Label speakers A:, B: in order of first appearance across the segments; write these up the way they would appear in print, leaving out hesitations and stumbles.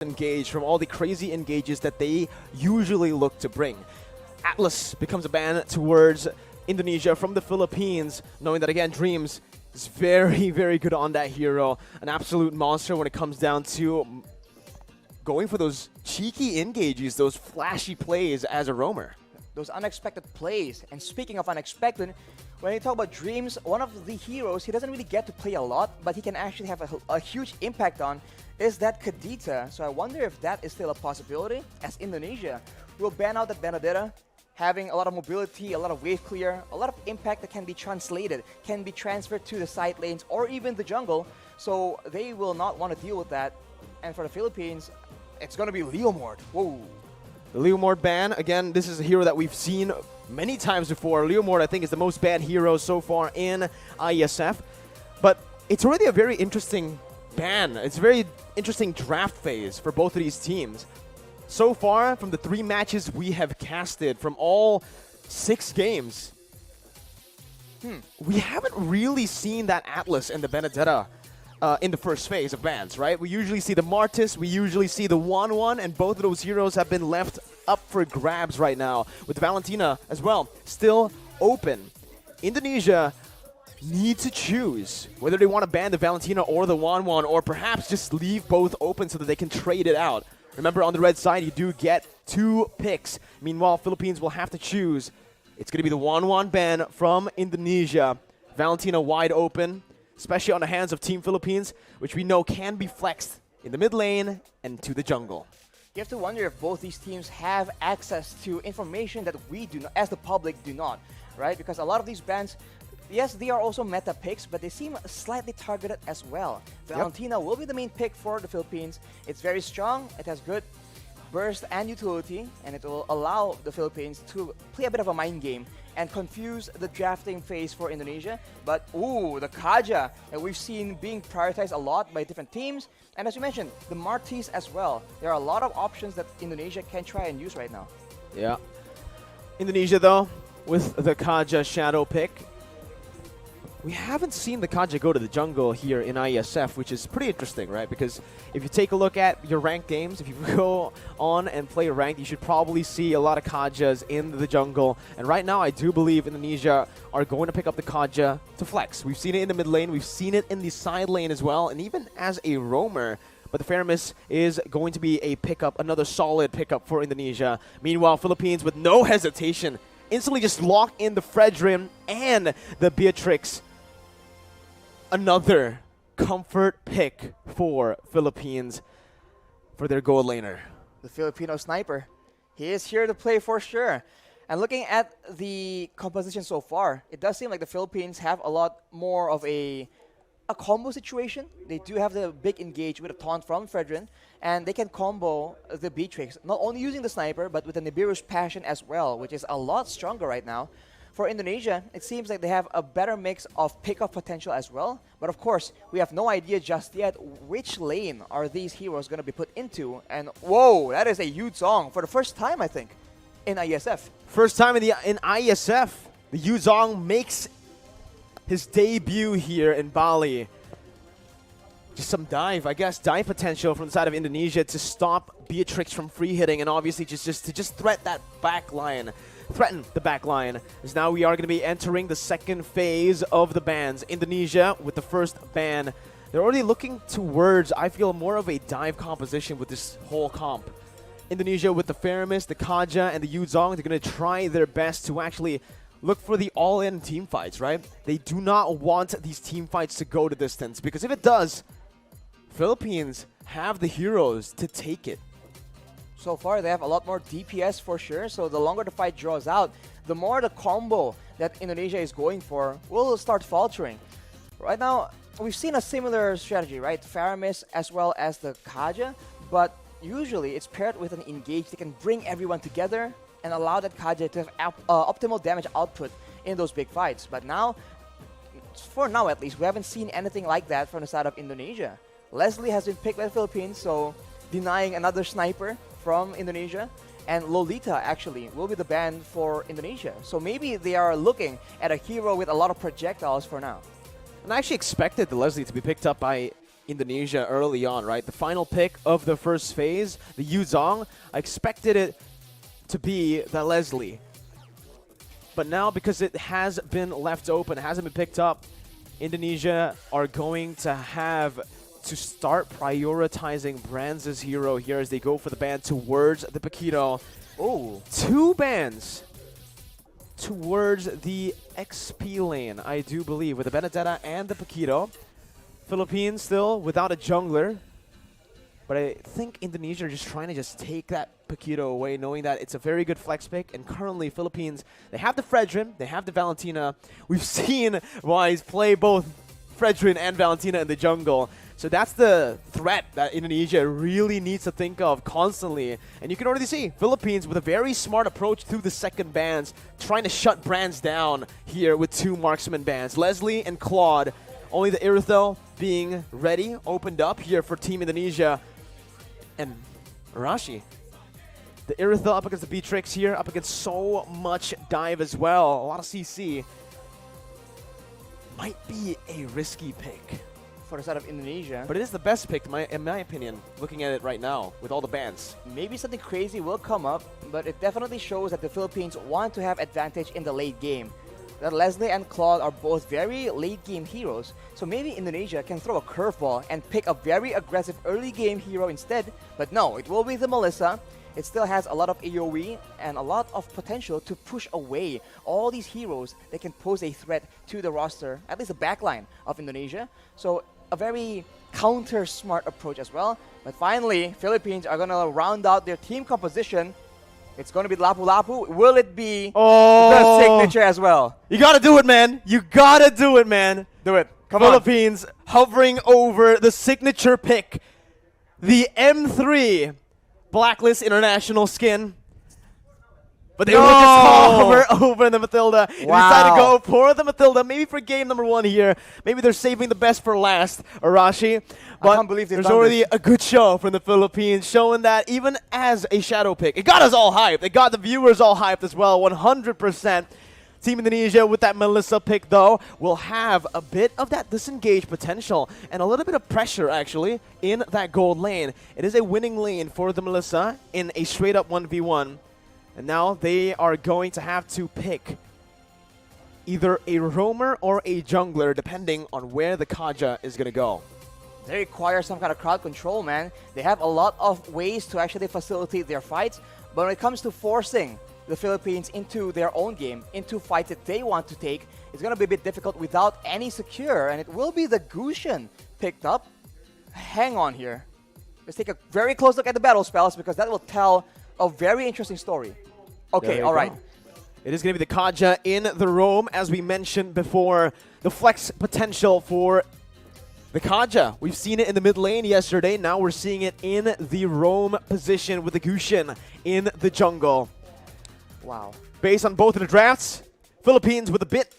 A: engage from all the crazy engages that they usually look to bring. Atlas becomes a ban towards Indonesia from the Philippines, knowing that again Dreams is very, very good on that hero. An absolute monster when it comes down to going for those cheeky engages, those flashy plays as a roamer.
B: Those unexpected plays. And speaking of unexpected, when you talk about Dreams, one of the heroes he doesn't really get to play a lot, but he can actually have a huge impact on, is that Kadita. So I wonder if that is still a possibility, as Indonesia will ban out that Benedetta, having a lot of mobility, a lot of wave clear, a lot of impact that can be translated, can be transferred to the side lanes or even the jungle. So they will not want to deal with that. And for the Philippines, it's going to be Leomord. Whoa.
A: The Leomord ban, again, this is a hero that we've seen many times before. Leomord, I think, is the most banned hero so far in IESF. But it's already a very interesting ban. It's a very interesting draft phase for both of these teams. So far, from the 3 matches we have casted from all 6 games, we haven't really seen that Atlas and the Benedetta in the first phase of bans, right? We usually see the Martis, we usually see the 1-1, and both of those heroes have been left up for grabs right now, with Valentina as well still open. Indonesia need to choose whether they want to ban the Valentina or the 1-1, or perhaps just leave both open so that they can trade it out. Remember, on the red side, you do get 2 picks. Meanwhile, Philippines will have to choose. It's going to be the 1-1 ban from Indonesia. Valentina wide open, especially on the hands of Team Philippines, which we know can be flexed in the mid lane and to the jungle.
B: You have to wonder if both these teams have access to information that we do not, as the public do not, right? Because a lot of these bans, yes, they are also meta picks, but they seem slightly targeted as well. Valentina will be the main pick for the Philippines. It's very strong, it has good burst and utility, and it will allow the Philippines to play a bit of a mind game and confuse the drafting phase for Indonesia. But, ooh, the Kaja that we've seen being prioritized a lot by different teams. And as you mentioned, the Martis as well. There are a lot of options that Indonesia can try and use right now.
A: Yeah. Indonesia, though, with the Kaja shadow pick, we haven't seen the Kaja go to the jungle here in IESF, which is pretty interesting, right? Because if you take a look at your ranked games, if you go on and play ranked, you should probably see a lot of Kajas in the jungle. And right now, I do believe Indonesia are going to pick up the Kaja to flex. We've seen it in the mid lane, we've seen it in the side lane as well, and even as a roamer. But the Faramis is going to be a pickup, another solid pickup for Indonesia. Meanwhile, Philippines, with no hesitation, instantly just lock in the Fredrin and the Beatrix. Another comfort pick for Philippines for their gold laner.
B: The Filipino sniper. He is here to play for sure. And looking at the composition so far, it does seem like the Philippines have a lot more of a combo situation. They do have the big engage with a taunt from Fredrin, and they can combo the Beatrix, not only using the sniper, but with the Nibiru's passion as well, which is a lot stronger right now. For Indonesia, it seems like they have a better mix of pick-off potential as well. But of course, we have no idea just yet which lane are these heroes going to be put into. And whoa, that is a huge song for the first time, I think, in IESF.
A: First time in IESF, the Yuzong makes his debut here in Bali. Just some dive, I guess, dive potential from the side of Indonesia to stop Beatrix from free hitting, and obviously to just threat that back line. Threaten the back line, as now we are going to be entering the second phase of the bans. Indonesia with the first ban. They're already looking towards, I feel, more of a dive composition with this whole comp. Indonesia with the Faramis, the Kaja, and the Yuzong, they're going to try their best to actually look for the all-in team fights, right? They do not want these team fights to go to distance, because if it does, Philippines have the heroes to take it.
B: So far, they have a lot more DPS for sure, so the longer the fight draws out, the more the combo that Indonesia is going for will start faltering. Right now, we've seen a similar strategy, right? Faramis as well as the Kaja, but usually it's paired with an engage that can bring everyone together and allow that Kaja to have optimal damage output in those big fights. But now, for now at least, we haven't seen anything like that from the side of Indonesia. Leslie has been picked by the Philippines, so denying another sniper from Indonesia, and Lolita actually will be the ban for Indonesia. So maybe they are looking at a hero with a lot of projectiles for now.
A: And I actually expected the Leslie to be picked up by Indonesia early on, right? The final pick of the first phase, the Yuzong, I expected it to be the Leslie. But now, because it has been left open, hasn't been picked up, Indonesia are going to have to start prioritizing Brands' hero here as they go for the ban towards the Paquito. Oh, 2 bans towards the XP lane, I do believe, with the Benedetta and the Paquito. Philippines still without a jungler. But I think Indonesia are just trying to just take that Paquito away, knowing that it's a very good flex pick. And currently, Philippines, they have the Fredrin, they have the Valentina. We've seen Wise play both Fredrin and Valentina in the jungle. So that's the threat that Indonesia really needs to think of constantly. And you can already see Philippines with a very smart approach through the second bans, trying to shut Brands down here with 2 marksman bans. Leslie and Claude, only the Irithel being ready, opened up here for Team Indonesia. And Arashi, the Irithel up against the Beatrix here, up against so much dive as well. A lot of CC. Might be a risky pick
B: for the side of Indonesia.
A: But it is the best pick, in my opinion, looking at it right now, with all the bans.
B: Maybe something crazy will come up, but it definitely shows that the Philippines want to have advantage in the late game. That Leslie and Claude are both very late game heroes, so maybe Indonesia can throw a curveball and pick a very aggressive early game hero instead. But no, it will be the Melissa. It still has a lot of AoE and a lot of potential to push away all these heroes that can pose a threat to the roster, at least the backline of Indonesia. So a very counter-smart approach as well. But finally, Philippines are going to round out their team composition. It's going to be Lapu Lapu. Will it be the signature as well?
A: You got to do it, man. You got to do it, man.
B: Do it. Come
A: Philippines hovering over the signature pick. The M3 Blacklist International skin. But they will just hover over the Matilda. Wow. They decided to go for the Matilda, maybe for game number 1 here. Maybe they're saving the best for last, Arashi. But
B: I can't believe
A: there's already a good show from the Philippines, showing that even as a shadow pick, it got us all hyped. It got the viewers all hyped as well, 100%. Team Indonesia with that Melissa pick, though, will have a bit of that disengage potential and a little bit of pressure, actually, in that gold lane. It is a winning lane for the Melissa in a straight-up 1v1. And now they are going to have to pick either a roamer or a jungler, depending on where the Kaja is going to go.
B: They require some kind of crowd control, man. They have a lot of ways to actually facilitate their fights, but when it comes to forcing the Philippines into their own game, into fights that they want to take, it's going to be a bit difficult without any secure, and it will be the Gusion picked up. Hang on here. Let's take a very close look at the battle spells, because that will tell a very interesting story. Okay, all right.
A: It is going to be the Kaja in the roam, as we mentioned before. The flex potential for the Kaja. We've seen it in the mid lane yesterday. Now we're seeing it in the roam position with the Gusion in the jungle.
B: Wow.
A: Based on both of the drafts, Philippines with a bit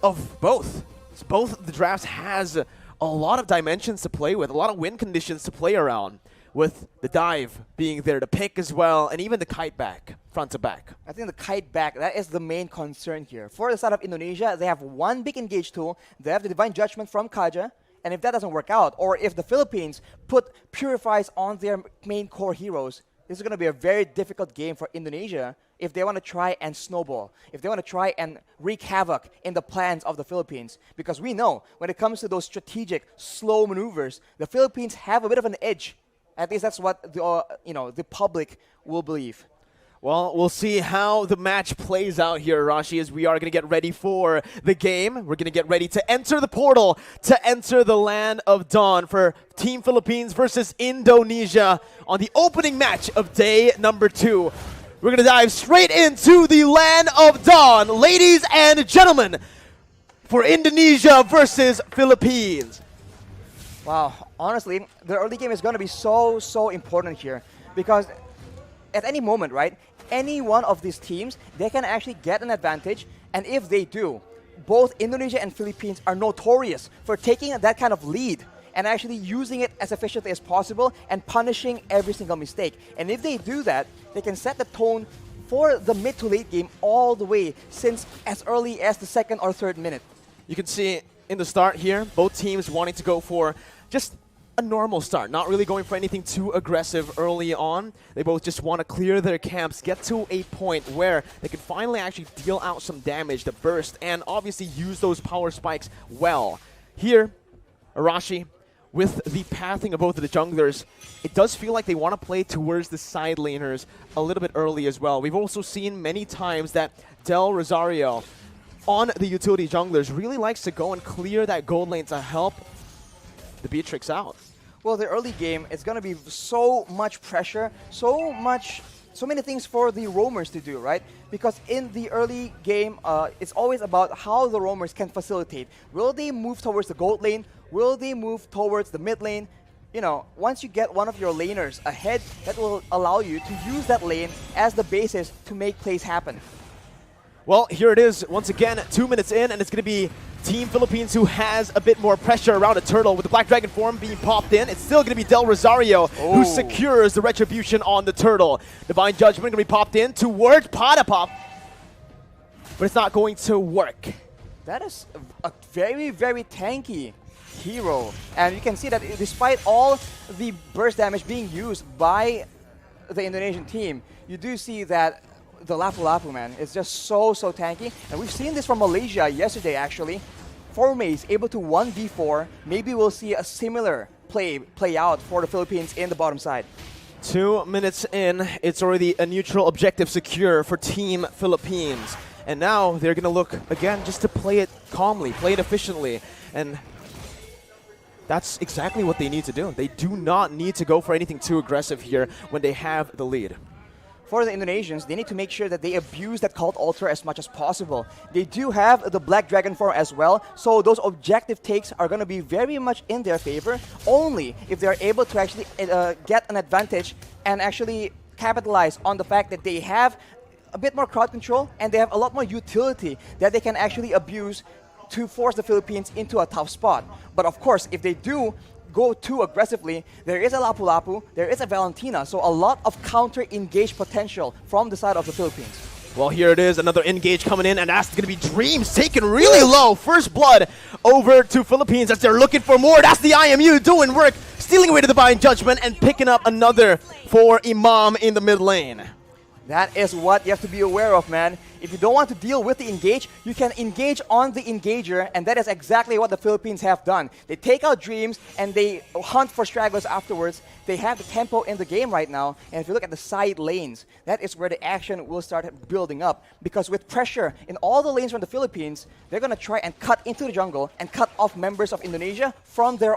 A: of both. So both of the drafts has a lot of dimensions to play with, a lot of win conditions to play around, with the dive being there to pick as well, and even the kite back, front to back.
B: I think the kite back, that is the main concern here. For the side of Indonesia, they have one big engage tool. They have the Divine Judgment from Kaja, and if that doesn't work out, or if the Philippines put Purifies on their main core heroes, this is going to be a very difficult game for Indonesia if they want to try and snowball, if they want to try and wreak havoc in the plans of the Philippines. Because we know, when it comes to those strategic, slow maneuvers, the Philippines have a bit of an edge. At least that's what the public will believe.
A: Well, we'll see how the match plays out here, Rashi, as we are going to get ready for the game. We're going to get ready to enter the portal, to enter the Land of Dawn for Team Philippines versus Indonesia on the opening match of day number 2. We're going to dive straight into the Land of Dawn, ladies and gentlemen, for Indonesia versus Philippines.
B: Wow, honestly, the early game is going to be so important here, because at any moment, right, any one of these teams, they can actually get an advantage, and if they do, both Indonesia and Philippines are notorious for taking that kind of lead and actually using it as efficiently as possible and punishing every single mistake. And if they do that, they can set the tone for the mid to late game all the way since as early as the 2nd or 3rd minute.
A: You can see in the start here, both teams wanting to go for just a normal start, not really going for anything too aggressive early on. They both just want to clear their camps, get to a point where they can finally actually deal out some damage, the burst, and obviously use those power spikes well. Here, Arashi, with the pathing of both of the junglers, it does feel like they want to play towards the side laners a little bit early as well. We've also seen many times that Del Rosario on the utility junglers really likes to go and clear that gold lane to help the Beatrix out.
B: Well, the early game, it's going to be so much pressure, so many things for the roamers to do, right? Because in the early game, it's always about how the roamers can facilitate. Will they move towards the gold lane? Will they move towards the mid lane? You know, once you get one of your laners ahead, that will allow you to use that lane as the basis to make plays happen.
A: Well, here it is once again, 2 minutes in, and it's going to be Team Philippines who has a bit more pressure around a turtle with the Black Dragon form being popped in. It's still going to be Del Rosario who secures the retribution on the turtle. Divine Judgment going to be popped in towards Potapop, but it's not going to work.
B: That is a very, very tanky hero. And you can see that despite all the burst damage being used by the Indonesian team, you do see that the Lapu-Lapu, man, is just so tanky. And we've seen this from Malaysia yesterday, actually. Formace able to 1v4. Maybe we'll see a similar play out for the Philippines in the bottom side.
A: 2 minutes in, it's already a neutral objective secure for Team Philippines. And now they're going to look, again, just to play it calmly, play it efficiently. And that's exactly what they need to do. They do not need to go for anything too aggressive here when they have the lead.
B: For the Indonesians, they need to make sure that they abuse that Cult Altar as much as possible. They do have the Black Dragon form as well, so those objective takes are going to be very much in their favor, only if they are able to actually get an advantage and actually capitalize on the fact that they have a bit more crowd control and they have a lot more utility that they can actually abuse to force the Philippines into a tough spot. But of course, if they do go too aggressively, there is a Lapu-Lapu, there is a Valentina, so a lot of counter-engage potential from the side of the Philippines.
A: Well, here it is, another engage coming in, and that's going to be Dreams taken really low. First blood over to Philippines as they're looking for more. That's the IMU doing work, stealing away to the Divine Judgment and picking up another for Imam in the mid lane.
B: That is what you have to be aware of, man. If you don't want to deal with the engage, you can engage on the engager, and that is exactly what the Philippines have done. They take out Dreams, and they hunt for stragglers afterwards. They have the tempo in the game right now, and if you look at the side lanes, that is where the action will start building up. Because with pressure in all the lanes from the Philippines, they're going to try and cut into the jungle and cut off members of Indonesia from their